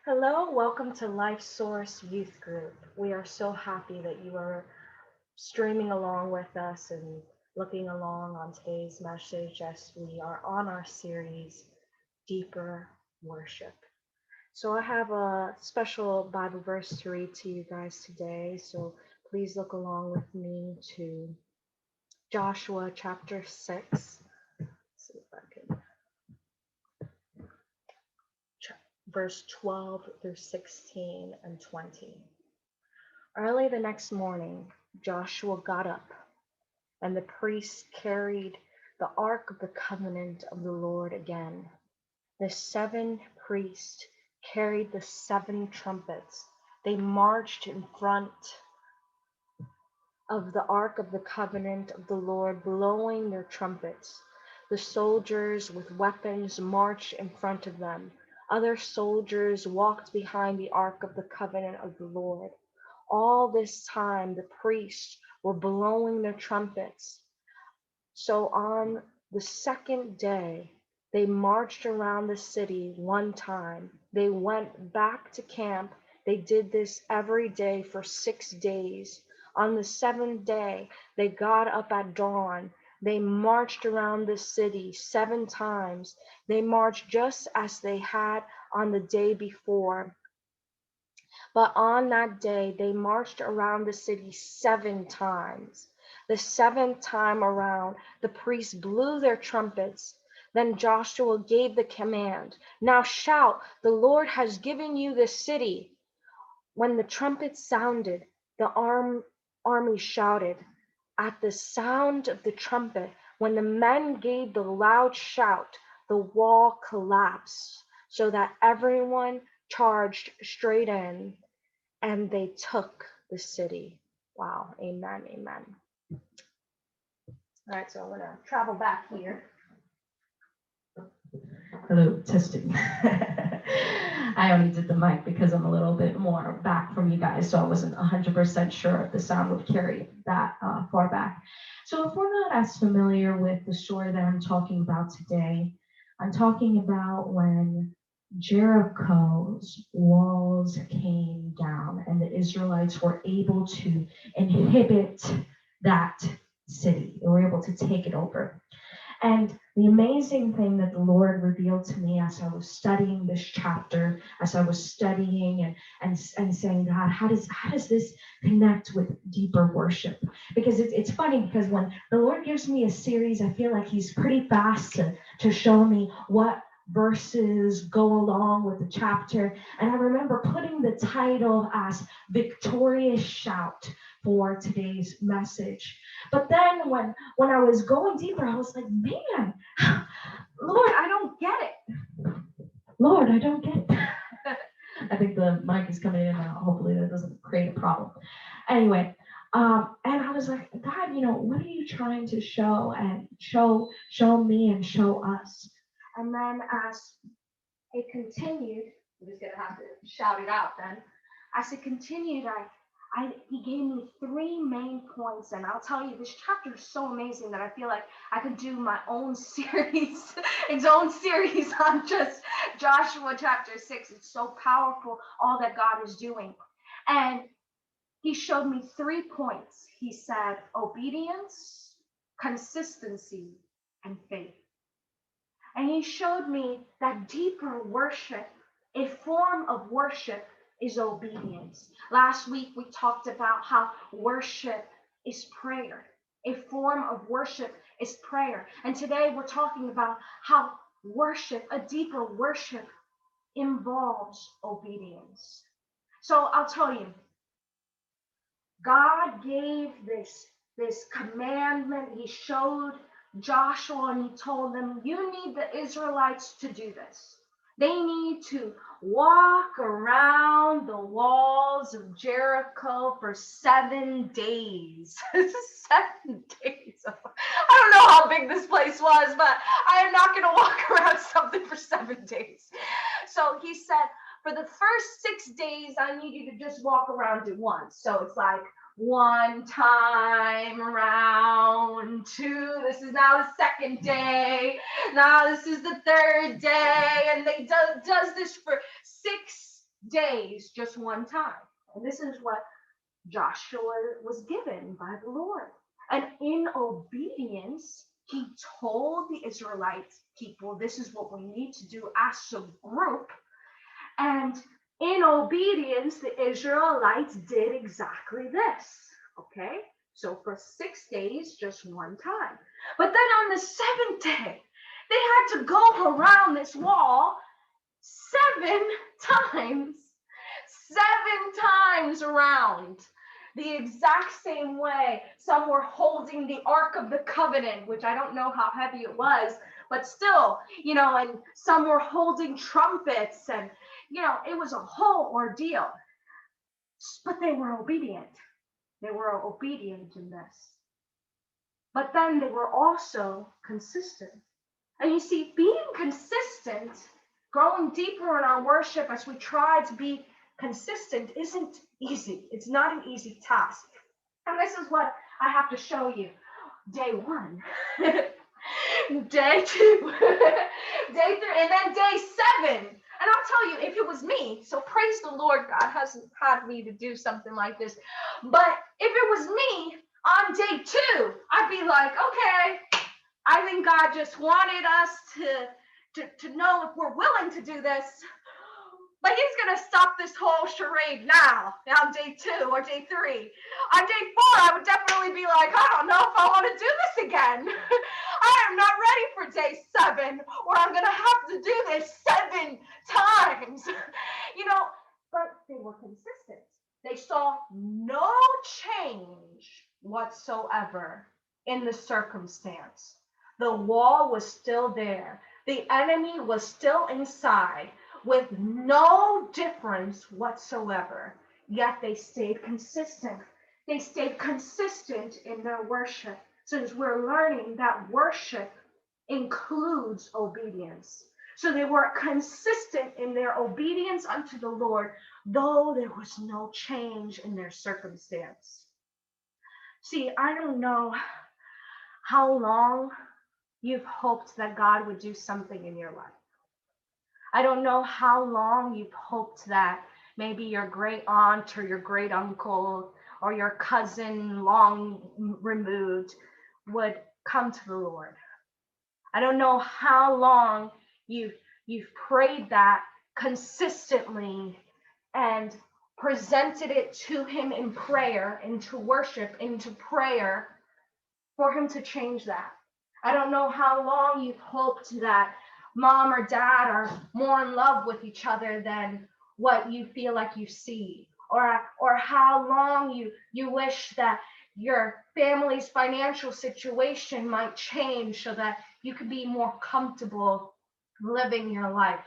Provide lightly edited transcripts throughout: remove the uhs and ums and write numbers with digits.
Hello, welcome to Life Source Youth Group. We are so happy that you are streaming along with us and looking along on today's message as we are on our series, Deeper Worship. So, I have a special Bible verse to read to you guys today. So, please look along with me to Joshua chapter 6. See if I can, verse 12 through 16 and 20. Early the next morning, Joshua got up, and the priests carried the ark of the covenant of the Lord again. The seven priests carried the seven trumpets. They marched in front of the ark of the covenant of the Lord, blowing their trumpets. The soldiers with weapons marched in front of them. Other soldiers walked behind the ark of the covenant of the Lord. All this time, the priests were blowing their trumpets. So on the second day, they marched around the city one time. They went back to camp. They did this every day for 6 days. On the seventh day, they got up at dawn. They marched around the city 7 times. They marched just as they had on the day before. But on that day, they marched around the city 7 times. The seventh time around, the priests blew their trumpets. Then Joshua gave the command, "Now shout, the Lord has given you this city." When the trumpets sounded, the army shouted. At the sound of the trumpet, when the men gave the loud shout, the wall collapsed so that everyone charged straight in and they took the city. Wow. Amen. Amen. All right. So I'm going to travel back here. Hello, testing. I only did the mic because I'm a little bit more back from you guys, so I wasn't 100% sure if the sound would carry that far back. So if we're not as familiar with the story that I'm talking about today, I'm talking about when Jericho's walls came down and the Israelites were able to inhabit that city. They were able to take it over. And the amazing thing that the Lord revealed to me as I was studying this chapter, as I was studying and saying, God, how does this connect with deeper worship? Because it's funny because when the Lord gives me a series, I feel like He's pretty fast to show me what verses go along with the chapter. And I remember putting the title as Victorious Shout for today's message. But then when I was going deeper, I was like, man, Lord, I don't get it. Lord, I don't get it. I think the mic is coming in now. Hopefully that doesn't create a problem. Anyway, and I was like, God, what are you trying to show and show me and show us? And then as it continued, I'm just gonna have to shout it out then. As it continued, he gave me three main points, and I'll tell you, this chapter is so amazing that I feel like I could do my own series, its own series on just Joshua chapter 6. It's so powerful, all that God is doing. And he showed me 3 points. He said obedience, consistency, and faith. And he showed me that deeper worship, a form of worship, is obedience. Last week we talked about how worship is prayer. A form of worship is prayer. And today we're talking about how worship, a deeper worship, involves obedience. So I'll tell you, God gave this commandment. He showed Joshua and he told them, you need the Israelites to do this. They need to walk around the walls of Jericho for 7 days. 7 days. I don't know how big this place was, but I am not going to walk around something for 7 days. So he said, for the first 6 days, I need you to just walk around it once. So it's like one time around, two, this is now the second day, now this is the third day, and they does this for 6 days just one time. And this is what Joshua was given by the Lord. And in obedience, he told the Israelites people, this is what we need to do as a group. And in obedience, the Israelites did exactly this. Okay? So for 6 days, just one time. But then on the seventh day, they had to go around this wall 7 times. 7 times around the exact same way. Some were holding the Ark of the Covenant, which I don't know how heavy it was, but still, and some were holding trumpets, and, it was a whole ordeal. But they were obedient. They were obedient in this. But then they were also consistent. And you see, being consistent, growing deeper in our worship as we try to be consistent isn't easy. It's not an easy task. And this is what I have to show you. Day 1, day 2, day 3, and then day 7. And I'll tell you, if it was me, so praise the Lord, God hasn't had me to do something like this. But if it was me on day 2, I'd be like, okay, I think God just wanted us to know if we're willing to do this. But he's going to stop this whole charade now on day 2 or day 3. On day 4, I would definitely be like, I don't know if I want to do this again. I am not ready for day 7, or I'm going to have to do this 7 times. But they were consistent. They saw no change whatsoever in the circumstance. The wall was still there. The enemy was still inside, with no difference whatsoever. Yet they stayed consistent. They stayed consistent in their worship, since we're learning that worship includes obedience. So they were consistent in their obedience unto the Lord, though there was no change in their circumstance. See, I don't know how long you've hoped that God would do something in your life. I don't know how long you've hoped that maybe your great aunt or your great uncle or your cousin long removed would come to the Lord. I don't know how long you've prayed that consistently and presented it to him in prayer, into worship, into prayer, for him to change that. I don't know how long you've hoped that mom or dad are more in love with each other than what you feel like you see, or how long you wish that your family's financial situation might change so that you could be more comfortable living your life.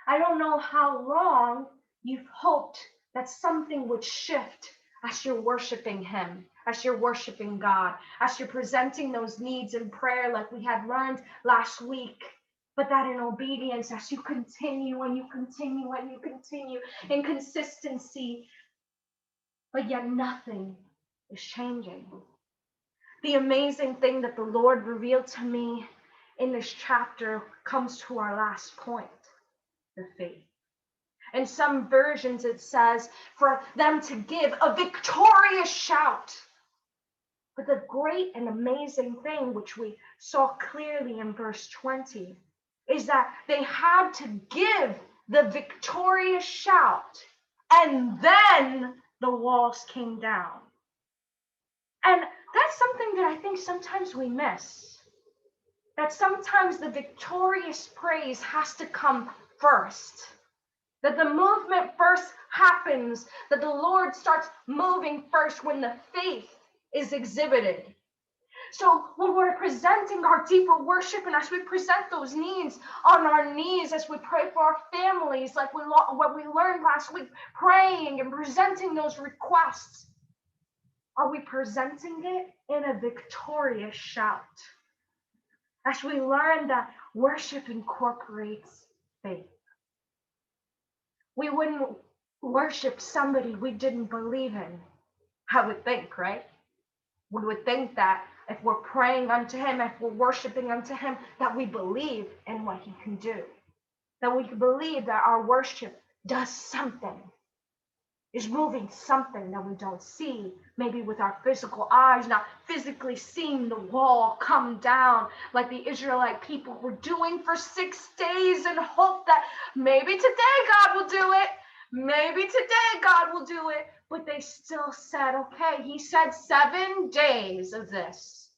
I don't know how long you've hoped that something would shift as you're worshiping him, as you're worshiping God, as you're presenting those needs in prayer like we had learned last week. But that in obedience, as you continue and you continue and you continue in consistency, but yet nothing is changing. The amazing thing that the Lord revealed to me in this chapter comes to our last point, the faith. In some versions, it says for them to give a victorious shout. But the great and amazing thing, which we saw clearly in verse 20, is that they had to give the victorious shout, and then the walls came down. And that's something that I think sometimes we miss. That sometimes the victorious praise has to come first. That the movement first happens, that the Lord starts moving first when the faith is exhibited. So when we're presenting our deeper worship, and as we present those needs on our knees, as we pray for our families, like what we learned last week, praying and presenting those requests, are we presenting it in a victorious shout? As we learn that worship incorporates faith. We wouldn't worship somebody we didn't believe in, I would think, right? We would think that if we're praying unto him, if we're worshiping unto him, that we believe in what he can do. That we believe that our worship does something, is moving something that we don't see, maybe with our physical eyes, not physically seeing the wall come down like the Israelite people were doing for 6 days in hope that maybe today God will do it. Maybe today God will do it. But they still said, okay, he said 7 days of this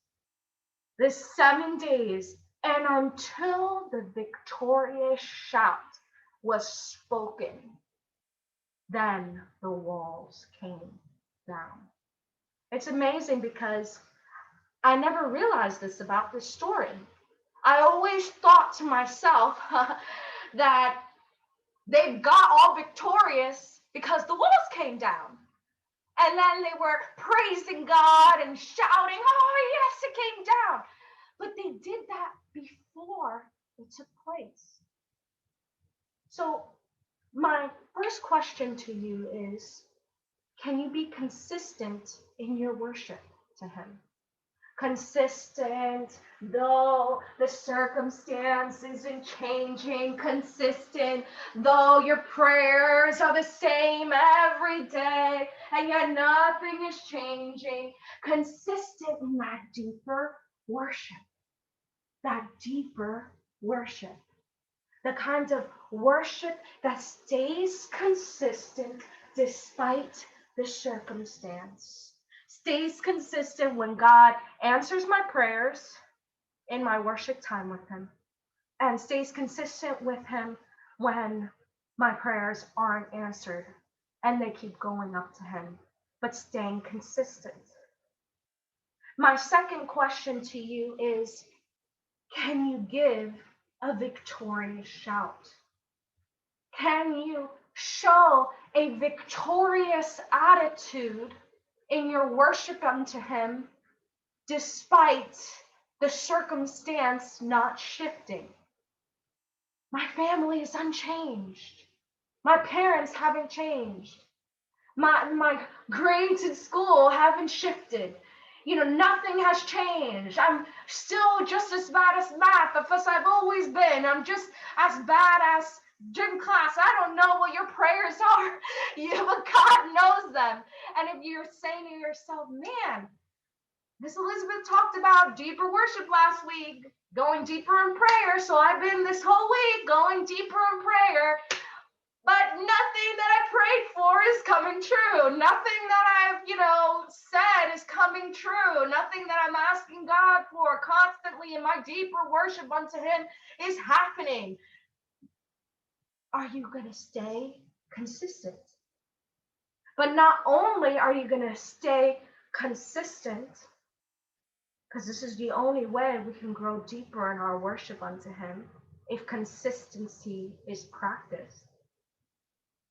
7 days. And until the victorious shout was spoken, then the walls came down. It's amazing because I never realized this about this story. I always thought to myself that they got all victorious because the walls came down. And then they were praising God and shouting, oh, yes, it came down. But they did that before it took place. So, my first question to you is, can you be consistent in your worship to Him? Consistent, though the circumstance isn't changing. Consistent, though your prayers are the same every day, and yet nothing is changing. Consistent in that deeper worship. That deeper worship. The kind of worship that stays consistent despite the circumstance. Stays consistent when God answers my prayers in my worship time with Him, and stays consistent with Him when my prayers aren't answered and they keep going up to Him, but staying consistent. My second question to you is, can you give a victorious shout? Can you show a victorious attitude in your worship unto Him despite the circumstance not shifting? My family is unchanged. My parents haven't changed. My grades in school haven't shifted. Nothing has changed. I'm still just as bad as math as I've always been. I'm just as bad as gym class. I don't know what your prayers are, but God knows them. And if you're saying to yourself, man, Miss Elizabeth talked about deeper worship last week, going deeper in prayer. So I've been this whole week going deeper in prayer. But nothing that I prayed for is coming true. Nothing that I've, said is coming true. Nothing that I'm asking God for constantly in my deeper worship unto Him is happening. Are you going to stay consistent? But not only are you going to stay consistent, because this is the only way we can grow deeper in our worship unto Him, if consistency is practiced.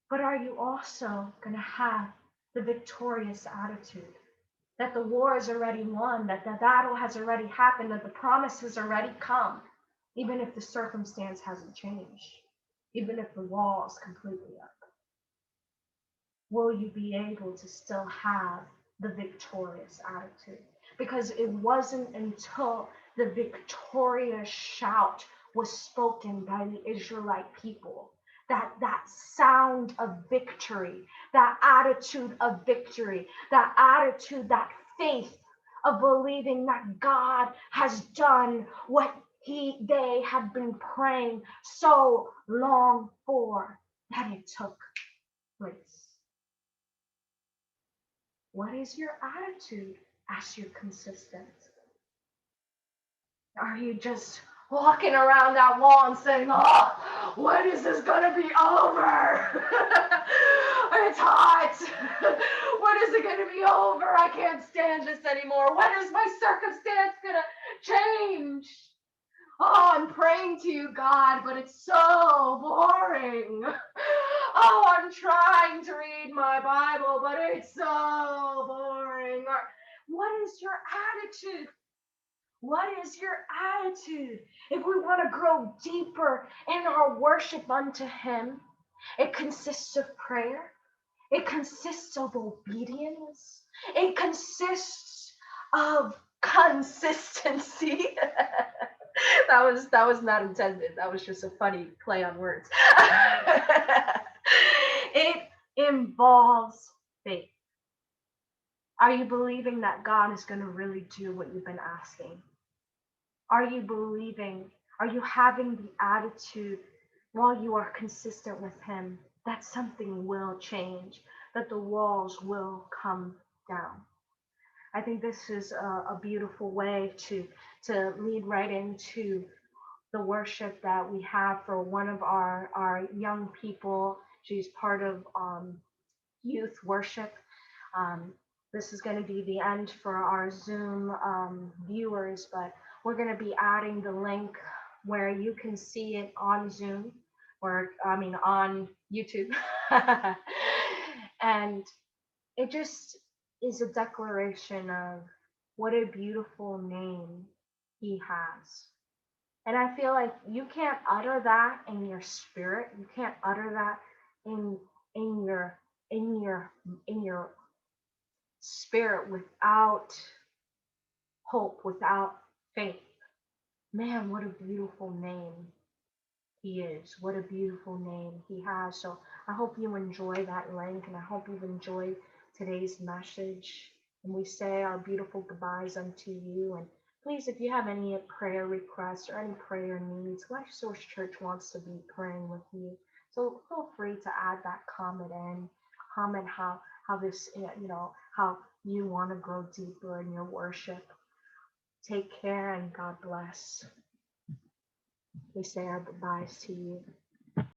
But are you also going to have the victorious attitude that the war is already won, that the battle has already happened, that the promise has already come, even if the circumstance hasn't changed, even if the wall is completely up? Will you be able to still have the victorious attitude? Because it wasn't until the victorious shout was spoken by the Israelite people that sound of victory, that attitude of victory, that attitude, that faith of believing that God has done what they have been praying so long for, that it took place. What is your attitude as you're consistent? Are you just walking around that wall and saying, oh, when is this going to be over? It's hot. When is it going to be over? I can't stand this anymore. When is my circumstance going to change? Oh, I'm praying to you, God, but it's so boring. Oh, I'm trying to read my Bible, but it's so boring. Or, what is your attitude? What is your attitude? If we want to grow deeper in our worship unto Him, it consists of prayer. It consists of obedience. It consists of consistency. That was not intended. That was just a funny play on words. involves faith. Are you believing that God is going to really do what you've been asking? Are you believing? Are you having the attitude while you are consistent with Him that something will change, that the walls will come down? I think this is a beautiful way to lead right into the worship that we have for one of our young people. She's part of youth worship. Um, this is going to be the end for our Zoom viewers, but we're going to be adding the link where you can see it on Zoom, or I mean on YouTube. And it just is a declaration of what a beautiful name He has. And I feel like you can't utter that in your spirit. You can't utter that in in your in your in your spirit without hope, without faith. Man, what a beautiful name He is. What a beautiful name He has. So I hope you enjoy that link, and I hope you've enjoyed today's message. And we say our beautiful goodbyes unto you. And please, if you have any prayer requests or any prayer needs, Life Source Church wants to be praying with you. So feel free to add that comment in. Comment how this, how you want to grow deeper in your worship. Take care and God bless. We say our goodbyes to you.